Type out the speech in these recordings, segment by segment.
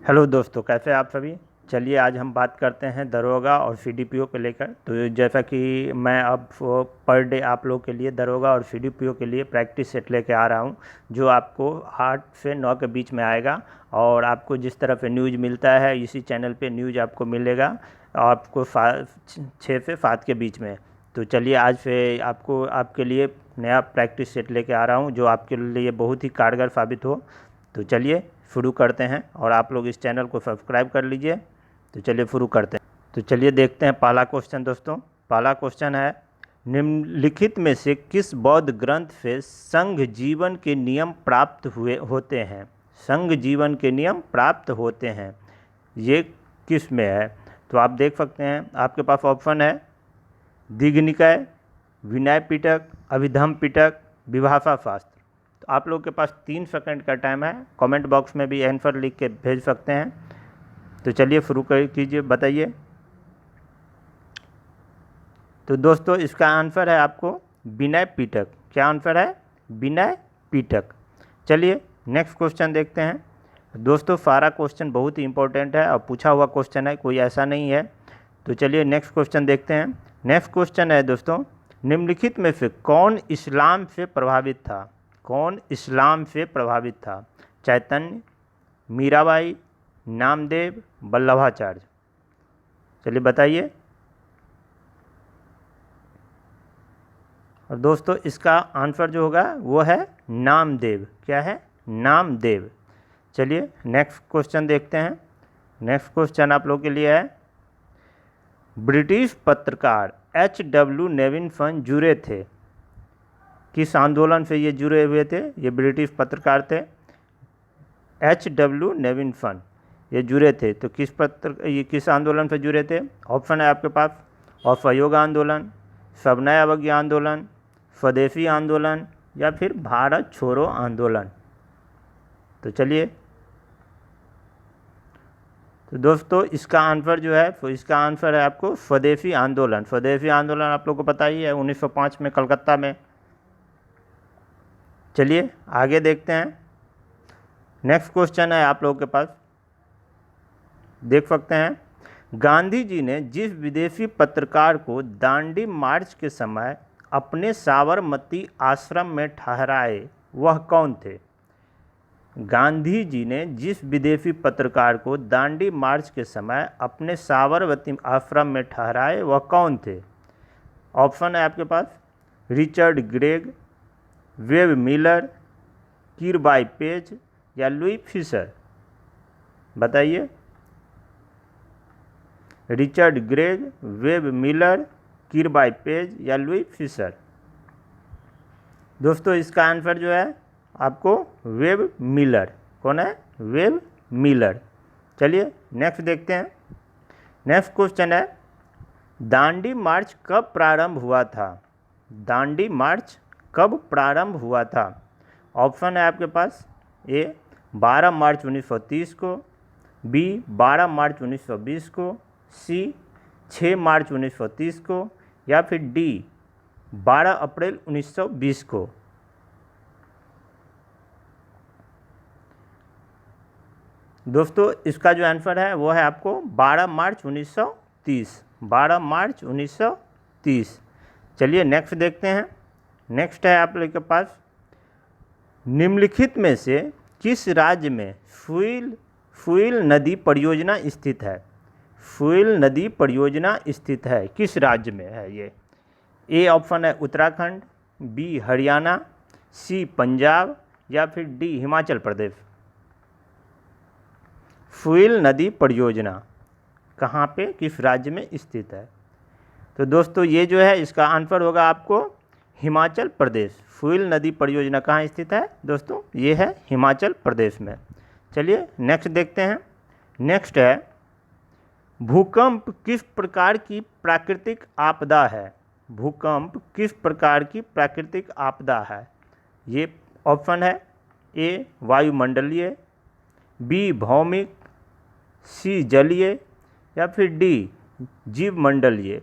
Hello दोस्तों, कैसे आप सभी। चलिए आज हम बात करते हैं दरोगा और सीडीपीओ को लेकर। तो जैसा कि मैं अब पर डे आप लोग के लिए दरोगा और सीडीपीओ के लिए प्रैक्टिस सेट लेके आ रहा हूं, जो आपको 8 से 9 के बीच में आएगा। और आपको जिस तरह से न्यूज़ मिलता है इसी चैनल पे न्यूज़ आपको मिलेगा, आपको 6 से 7 के बीच में। तो चलिए आज से आपको आपके लिए नया प्रैक्टिस सेट लेके आ रहा हूँ, जो आपके लिए बहुत ही कारगर साबित हो। तो चलिए शुरू करते हैं, और आप लोग इस चैनल को सब्सक्राइब कर लीजिए। तो चलिए शुरू करते हैं। तो चलिए देखते हैं पहला क्वेश्चन दोस्तों। पहला क्वेश्चन है, निम्नलिखित में से किस बौद्ध ग्रंथ से संघ जीवन के नियम प्राप्त हुए होते हैं। संघ जीवन के नियम प्राप्त होते हैं, ये किस में है। तो आप देख सकते हैं, आपके पास ऑप्शन है दीघनिकाय, विनय पिटक, अभिधम पिटक, विभाषा शास्त्र। तो आप लोग के पास 3 सेकंड का टाइम है, कमेंट बॉक्स में भी आंसर लिख के भेज सकते हैं। तो चलिए शुरू कर कीजिए, बताइए। तो दोस्तों इसका आंसर है आपको विनय पिटक। क्या आंसर है? विनय पिटक। चलिए नेक्स्ट क्वेश्चन देखते हैं। दोस्तों सारा क्वेश्चन बहुत ही इंपॉर्टेंट है और पूछा हुआ क्वेश्चन है, कोई ऐसा नहीं है। तो चलिए नेक्स्ट क्वेश्चन देखते हैं। नेक्स्ट क्वेश्चन है दोस्तों, निम्नलिखित में से कौन इस्लाम से प्रभावित था। कौन इस्लाम से प्रभावित था? चैतन्य, मीराबाई, नामदेव, वल्लभाचार्य। चलिए बताइए। और दोस्तों इसका आंसर जो होगा वो है नामदेव। क्या है? नामदेव। चलिए नेक्स्ट क्वेश्चन देखते हैं। नेक्स्ट क्वेश्चन आप लोग के लिए है, ब्रिटिश पत्रकार H.W. नेविन जुड़े थे। किस आंदोलन से ये जुड़े हुए थे? ये ब्रिटिश पत्रकार थे, H.W. नेविन ये जुड़े थे। तो ये किस आंदोलन से जुड़े थे? ऑप्शन है आपके पास, असहयोग आंदोलन, सविनय अवज्ञा आंदोलन, स्वदेशी आंदोलन, या फिर भारत छोड़ो आंदोलन। तो चलिए, तो दोस्तों इसका आंसर जो है, तो इसका आंसर है आपको स्वदेशी आंदोलन। स्वदेशी आंदोलन आप लोगों को पता ही है, 1905 में कलकत्ता में। चलिए आगे देखते हैं। नेक्स्ट क्वेश्चन है आप लोगों के पास, देख सकते हैं, गांधी जी ने जिस विदेशी पत्रकार को दांडी मार्च के समय अपने साबरमती आश्रम में ठहराए वह कौन थे। गांधी जी ने जिस विदेशी पत्रकार को दांडी मार्च के समय अपने साबरमती आश्रम में ठहराए वह कौन थे। ऑप्शन है आपके पास, Richard Gregg, Webb Miller, Kirby Page, या लुई फिशर। बताइए। Richard Gregg, Webb Miller, Kirby Page, या लुई फिशर। दोस्तों इसका आंसर जो है आपको वेब मिलर। कौन है? Web Miller. चलिए नेक्स्ट देखते हैं। नेक्स्ट क्वेश्चन है, दांडी मार्च कब प्रारंभ हुआ था। दांडी मार्च कब प्रारंभ हुआ था? ऑप्शन है आपके पास, ए 12 मार्च 1930 को, बी 12 मार्च 1920 को, सी 6 मार्च 1930 को, या फिर डी 12 अप्रैल 1920 को। दोस्तों इसका जो आंसर है वो है आपको 12 मार्च 1930। 12 मार्च 1930। चलिए नेक्स्ट देखते हैं। नेक्स्ट है आप लोग के पास, निम्नलिखित में से किस राज्य में फुइल नदी परियोजना स्थित है। फुइल नदी परियोजना स्थित है, किस राज्य में है ये? ए ऑप्शन है उत्तराखंड, बी हरियाणा, सी पंजाब, या फिर डी हिमाचल प्रदेश। फुइल नदी परियोजना कहाँ पे, किस राज्य में स्थित है? तो दोस्तों ये जो है इसका आंसर होगा आपको हिमाचल प्रदेश। फुइल नदी परियोजना कहाँ स्थित है दोस्तों? ये है हिमाचल प्रदेश में। चलिए नेक्स्ट देखते हैं। नेक्स्ट है, भूकंप किस प्रकार की प्राकृतिक आपदा है। भूकंप किस प्रकार की प्राकृतिक आपदा है? ये ऑप्शन है, ए वायुमंडलीय, बी भौमिक, सी जलीय, या फिर डी जीवमंडलीय।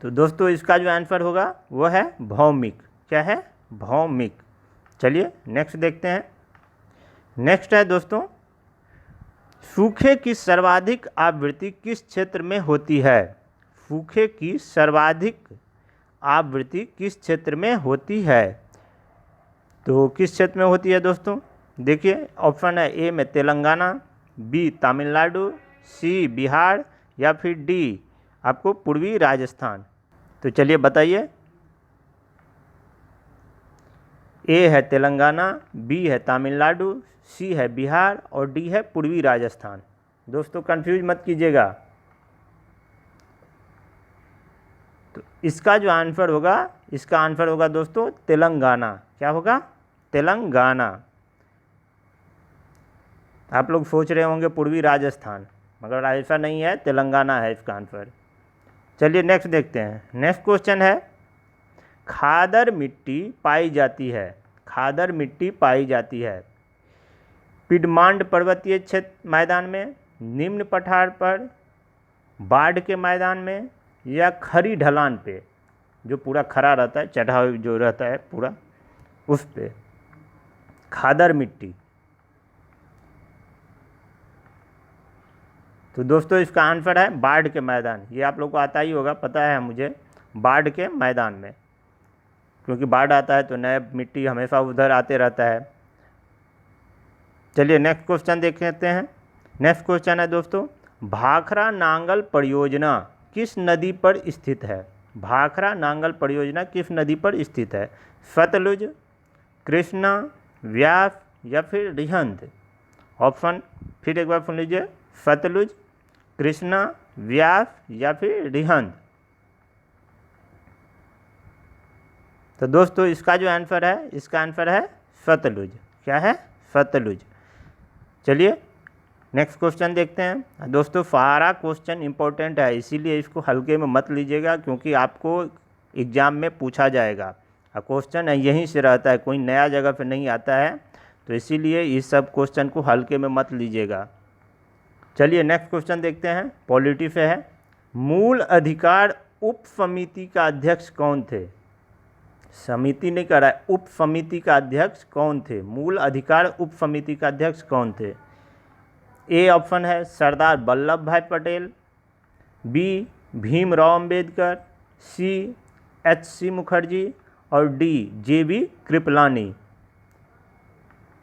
तो दोस्तों इसका जो आंसर होगा वो है भौमिक। क्या है? भौमिक। चलिए नेक्स्ट देखते हैं। नेक्स्ट है दोस्तों, सूखे की सर्वाधिक आवृत्ति किस क्षेत्र में होती है? सूखे की सर्वाधिक आवृत्ति किस क्षेत्र में होती है? तो किस क्षेत्र में होती है दोस्तों? देखिए ऑप्शन है, ए में तेलंगाना, बी तमिलनाडु, सी बिहार या फिर डी आपको पूर्वी राजस्थान। तो चलिए बताइए। ए है तेलंगाना, बी है तमिलनाडु, सी है बिहार और डी है पूर्वी राजस्थान। दोस्तों कंफ्यूज मत कीजिएगा। तो इसका जो आंसर होगा, इसका आंसर होगा दोस्तों तेलंगाना। क्या होगा? तेलंगाना। आप लोग सोच रहे होंगे पूर्वी राजस्थान, मगर ऐसा नहीं है, तेलंगाना है इसका आंसर। चलिए नेक्स्ट देखते हैं। नेक्स्ट क्वेश्चन है, खादर मिट्टी पाई जाती है, खादर मिट्टी पाई जाती है पिडमांड पर्वतीय क्षेत्र मैदान में, निम्न पठार पर, बाढ़ के मैदान में या खरी ढलान पे, जो पूरा खरा रहता है, चढ़ाव जो रहता है पूरा, उस पे खादर मिट्टी। तो दोस्तों इसका आंसर है बाढ़ के मैदान। ये आप लोग को आता ही होगा, पता है मुझे, बाढ़ के मैदान में, क्योंकि बाढ़ आता है तो नया मिट्टी हमेशा उधर आते रहता है। चलिए नेक्स्ट क्वेश्चन देख लेते हैं। नेक्स्ट क्वेश्चन है दोस्तों, भाखड़ा नांगल परियोजना किस नदी पर स्थित है? भाखड़ा नांगल परियोजना किस नदी पर स्थित है? सतलुज, कृष्णा, व्यास या फिर रिहंद? ऑप्शन फिर एक बार सुन लीजिए, सतलुज, कृष्णा, व्यास या फिर रिहंद। तो दोस्तों इसका जो आंसर है, इसका आंसर है सतलुज। क्या है? सतलुज। चलिए नेक्स्ट क्वेश्चन देखते हैं। दोस्तों सारा क्वेश्चन इंपॉर्टेंट है, इसीलिए इसको हल्के में मत लीजिएगा, क्योंकि आपको एग्ज़ाम में पूछा जाएगा। क्वेश्चन यहीं से रहता है, कोई नया जगह पे नहीं आता है, तो इसीलिए इस सब क्वेश्चन को हल्के में मत लीजिएगा। चलिए नेक्स्ट क्वेश्चन देखते हैं, पॉलिटी से है। मूल अधिकार उप समिति का अध्यक्ष कौन थे? समिति नहीं कह रहा है, उप समिति का अध्यक्ष कौन थे? मूल अधिकार उप समिति का अध्यक्ष कौन थे? ए ऑप्शन है सरदार वल्लभ भाई पटेल, बी भीमराव अंबेडकर, सी एच.सी. मुखर्जी और डी जे.बी. कृपलानी।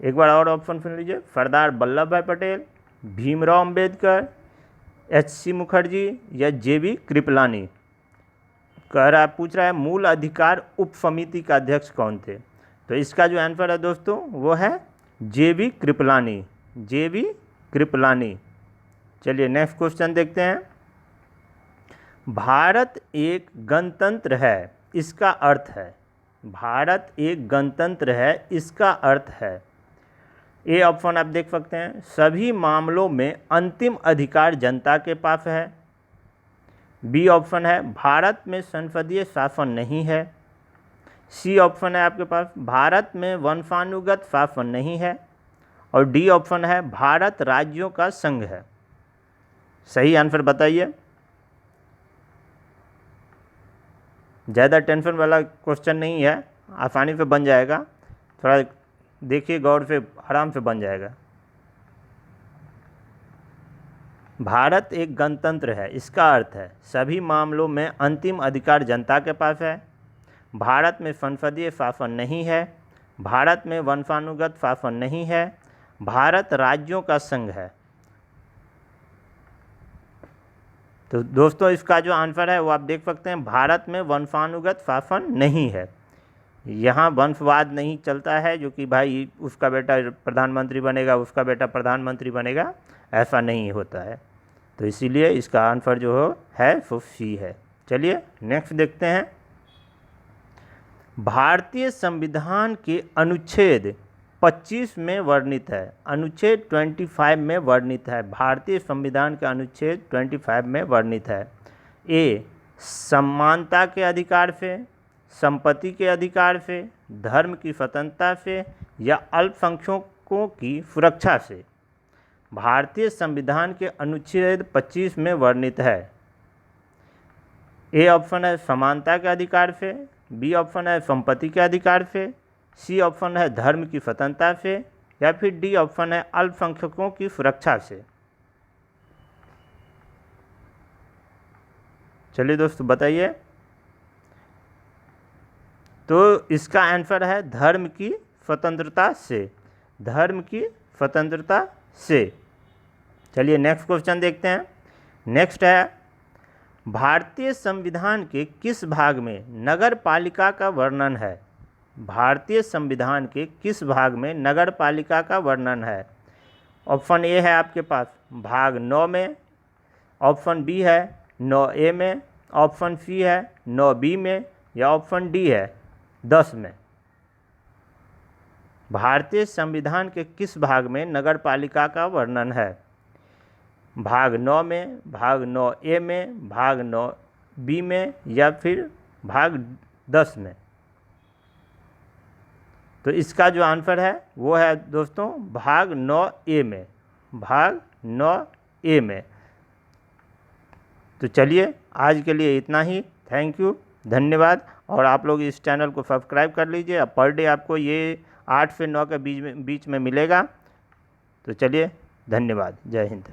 एक बार और ऑप्शन सुन लीजिए, सरदार वल्लभ भाई पटेल, भीमराव अंबेडकर, एच.सी. मुखर्जी या जे.बी. कृपलानी। कह रहा पूछ रहा है मूल अधिकार उप समिति का अध्यक्ष कौन थे? तो इसका जो आंसर है दोस्तों वो है जे.बी. कृपलानी, जे.बी. कृपलानी। चलिए नेक्स्ट क्वेश्चन देखते हैं। भारत एक गणतंत्र है, इसका अर्थ है? भारत एक गणतंत्र है, इसका अर्थ है? ए ऑप्शन आप देख सकते हैं, सभी मामलों में अंतिम अधिकार जनता के पास है। बी ऑप्शन है भारत में संसदीय शासन नहीं है। सी ऑप्शन है आपके पास भारत में वंशानुगत शासन नहीं है। और डी ऑप्शन है भारत राज्यों का संघ है। सही आंसर बताइए। ज़्यादा टेंशन वाला क्वेश्चन नहीं है, आसानी से बन जाएगा, थोड़ा देखिए गौर से, आराम से बन जाएगा। भारत एक गणतंत्र है, इसका अर्थ है सभी मामलों में अंतिम अधिकार जनता के पास है। भारत में संसदीय शासन नहीं है। भारत में वंशानुगत शासन नहीं है। भारत राज्यों का संघ है। तो दोस्तों इसका जो आंसर है वो आप देख सकते हैं, भारत में वंशानुगत शासन नहीं है। यहाँ वंशवाद नहीं चलता है, जो कि भाई उसका बेटा प्रधानमंत्री बनेगा, उसका बेटा प्रधानमंत्री बनेगा, ऐसा नहीं होता है। तो इसीलिए इसका आंसर जो है वो सी है। चलिए नेक्स्ट देखते हैं। भारतीय संविधान के अनुच्छेद 25 में वर्णित है, अनुच्छेद 25 में वर्णित है, भारतीय संविधान के अनुच्छेद 25 में वर्णित है। ए समानता के अधिकार से, संपत्ति के अधिकार से, धर्म की स्वतंत्रता से या अल्पसंख्यकों की सुरक्षा से। भारतीय संविधान के अनुच्छेद 25 में वर्णित है। ए ऑप्शन है समानता के अधिकार से, बी ऑप्शन है संपत्ति के अधिकार से, सी ऑप्शन है धर्म की स्वतंत्रता से, या फिर डी ऑप्शन है अल्पसंख्यकों की सुरक्षा से। चलिए दोस्तों बताइए। तो इसका आंसर है धर्म की स्वतंत्रता से, धर्म की स्वतंत्रता से। चलिए नेक्स्ट क्वेश्चन देखते हैं। नेक्स्ट है, भारतीय संविधान के किस भाग में नगर पालिका का वर्णन है? भारतीय संविधान के किस भाग में नगर पालिका का वर्णन है? ऑप्शन ए है आपके पास भाग 9 में, ऑप्शन बी है 9A में, ऑप्शन सी है 9B में, या ऑप्शन डी है 10 में। भारतीय संविधान के किस भाग में नगर पालिका का वर्णन है? भाग 9 में, भाग 9A में, भाग 9B में, या फिर भाग 10 में। तो इसका जो आंसर है वो है दोस्तों भाग 9A में, भाग 9A में। तो चलिए आज के लिए इतना ही। थैंक यू, धन्यवाद। और आप लोग इस चैनल को सब्सक्राइब कर लीजिए। पर डे आपको ये 8 से 9 के बीच में मिलेगा। तो चलिए धन्यवाद, जय हिंद।